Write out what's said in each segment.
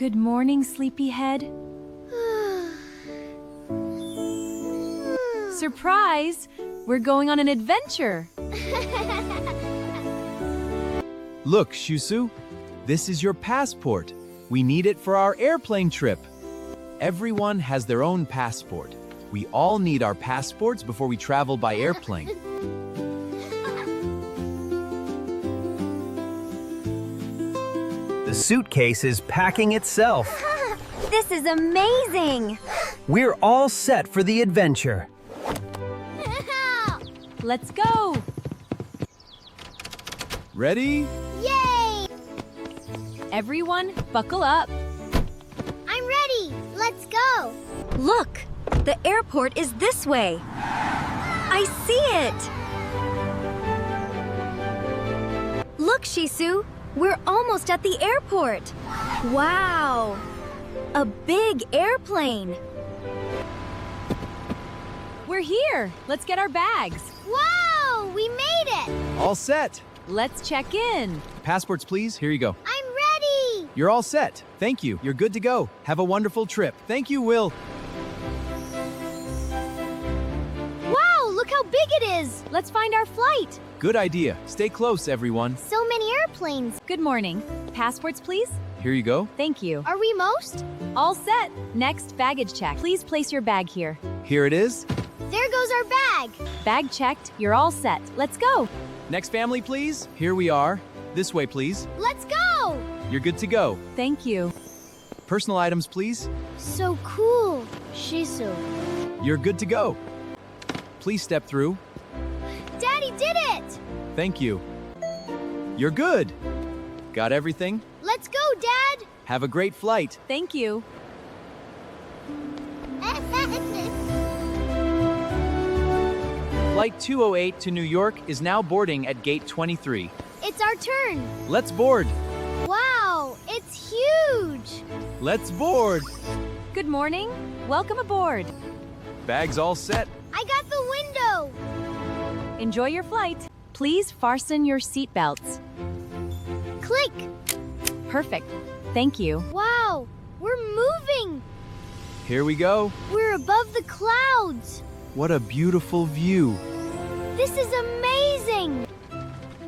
Good morning, sleepyhead. Surprise! We're going on an adventure. Look, Shisu, this is your passport. We need it for our airplane trip. Everyone has their own passport. We all need our passports before we travel by airplane. The suitcase is packing itself. This is amazing! We're all set for the adventure. Let's go! Ready? Yay! Everyone, buckle up. I'm ready! Let's go! Look! The airport is this way. I see it! Look, Shisu! We're almost at the airport. Wow! A big airplane. We're here. Let's get our bags. Wow! We made it! All set. Let's check in. Passports, please. Here you go. I'm ready! You're all set. Thank you. You're good to go. Have a wonderful trip. Thank you, Will. Wow! Look how big it is! Let's find our flight. Good idea. Stay close, everyone. So many airplanes. Good morning. Passports, please. Here you go. Thank you. Are we most? All set. Next, baggage check. Please place your bag here. Here it is. There goes our bag. Bag checked. You're all set. Let's go. Next family, please. Here we are. This way, please. Let's go! You're good to go. Thank you. Personal items, please. So cool, Shisu. You're good to go. Please step through. Daddy did it! Thank you. You're good. Got everything? Let's go, Dad! Have a great flight. Thank you. Flight 208 to New York is now boarding at gate 23. It's our turn. Let's board. Wow, it's huge! Let's board. Good morning. Welcome aboard. Bags all set. I got the window! Enjoy your flight. Please fasten your seatbelts. Click! Perfect. Thank you. Wow, we're moving! Here we go. We're above the clouds! What a beautiful view. This is amazing!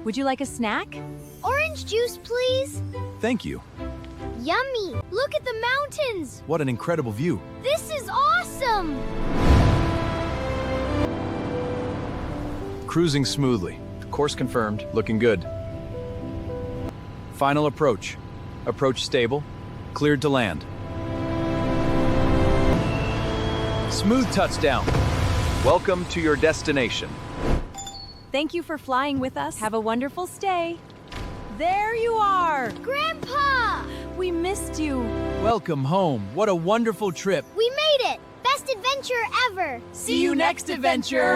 Would you like a snack? Orange juice, please? Thank you. Yummy! Look at the mountains! What an incredible view. This is awesome! Cruising smoothly. Course confirmed. Looking good. Final approach. Approach stable. Cleared to land. Smooth touchdown. Welcome to your destination. Thank you for flying with us. Have a wonderful stay. There you are. Grandpa! We missed you. Welcome home. What a wonderful trip. We made it! Best adventure ever! See you next adventure.